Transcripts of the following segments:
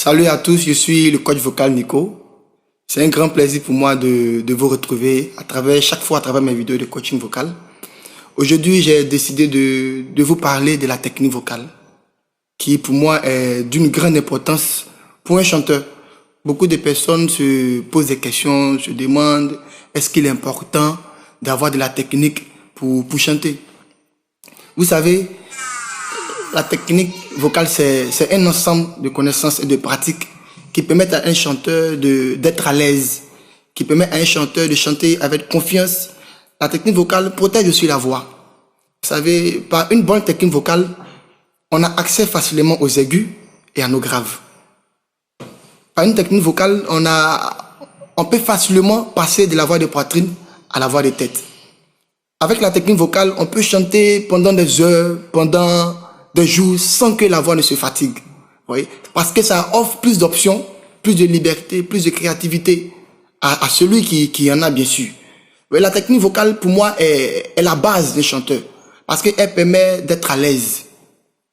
Salut à tous, je suis le coach vocal Nico. C'est un grand plaisir pour moi de vous retrouver chaque fois à travers mes vidéos de coaching vocal. Aujourd'hui, j'ai décidé de vous parler de la technique vocale, qui pour moi est d'une grande importance pour un chanteur. Beaucoup de personnes se posent des questions, se demandent est-ce qu'il est important d'avoir de la technique pour chanter. Vous savez, la technique vocale, c'est un ensemble de connaissances et de pratiques qui permettent à un chanteur d'être à l'aise, qui permet à un chanteur de chanter avec confiance. La technique vocale protège aussi la voix. Vous savez, par une bonne technique vocale, on a accès facilement aux aigus et à nos graves. Par une technique vocale, on peut facilement passer de la voix de poitrine à la voix de tête. Avec la technique vocale, on peut chanter pendant des heures, pendant des jours, sans que la voix ne se fatigue. Oui, parce que ça offre plus d'options, plus de liberté, plus de créativité à celui qui en a, bien sûr. Oui, la technique vocale, pour moi, est la base d'un chanteur. Parce qu'elle permet d'être à l'aise.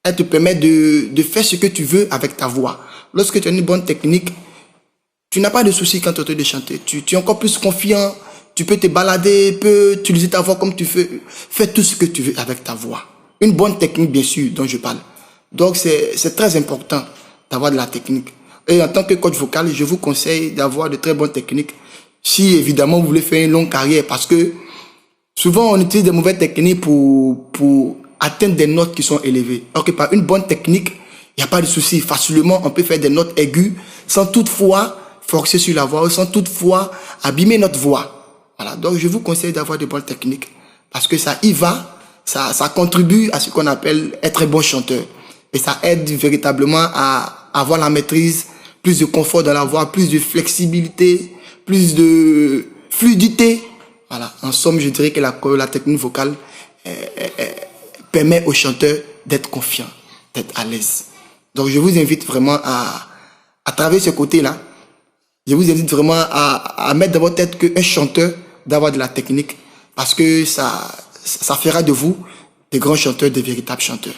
Elle te permet de faire ce que tu veux avec ta voix. Lorsque tu as une bonne technique, tu n'as pas de soucis quand tu es en train de chanter. Tu es encore plus confiant. Tu peux te balader, tu peux utiliser ta voix comme tu veux. Fais tout ce que tu veux avec ta voix. Une bonne technique, bien sûr, dont je parle. Donc, c'est très important d'avoir de la technique. Et en tant que coach vocal, je vous conseille d'avoir de très bonnes techniques. Si, évidemment, vous voulez faire une longue carrière. Parce que souvent, on utilise des mauvaises techniques pour atteindre des notes qui sont élevées. Alors que par une bonne technique, il n'y a pas de souci. Facilement, on peut faire des notes aiguës sans toutefois forcer sur la voix, sans toutefois abîmer notre voix. Voilà. Donc, je vous conseille d'avoir de bonnes techniques. Parce que ça y va. Ça contribue à ce qu'on appelle être un bon chanteur. Et ça aide véritablement à avoir la maîtrise, plus de confort dans la voix, plus de flexibilité, plus de fluidité. Voilà. En somme, je dirais que la technique vocale permet au chanteur d'être confiant, d'être à l'aise. Donc, je vous invite vraiment à travers ce côté-là, je vous invite vraiment à mettre dans votre tête qu'un chanteur d'avoir de la technique parce que ça fera de vous des grands chanteurs, des véritables chanteurs.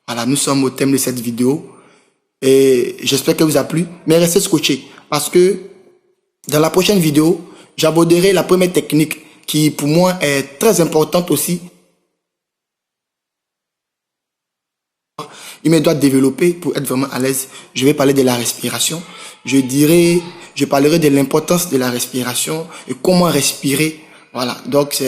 Voilà, nous sommes au thème de cette vidéo et j'espère qu'elle vous a plu, mais restez scotchés parce que dans la prochaine vidéo, j'aborderai la première technique qui pour moi est très importante aussi. Il me doit développer pour être vraiment à l'aise. Je vais parler de la respiration. Je parlerai de l'importance de la respiration et comment respirer. Voilà, donc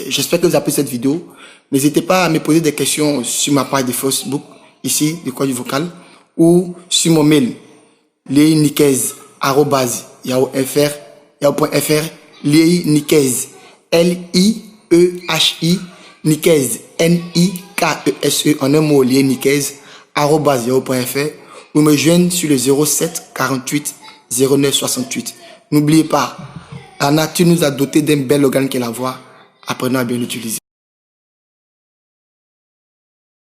j'espère que vous avez pris cette vidéo. N'hésitez pas à me poser des questions sur ma page de Facebook, ici, de coach vocal, ou sur mon mail, liehinikez@yahoo.fr, liehinikez, L-I-E-H-I, Nikez, N-I-K-E-S-E, en un mot, liehinikez, @yahoo.fr, ou me joindre sur le 07 48 09 68. N'oubliez pas, la nature nous a doté d'un bel organe qui est la voix. Apprenons à bien l'utiliser.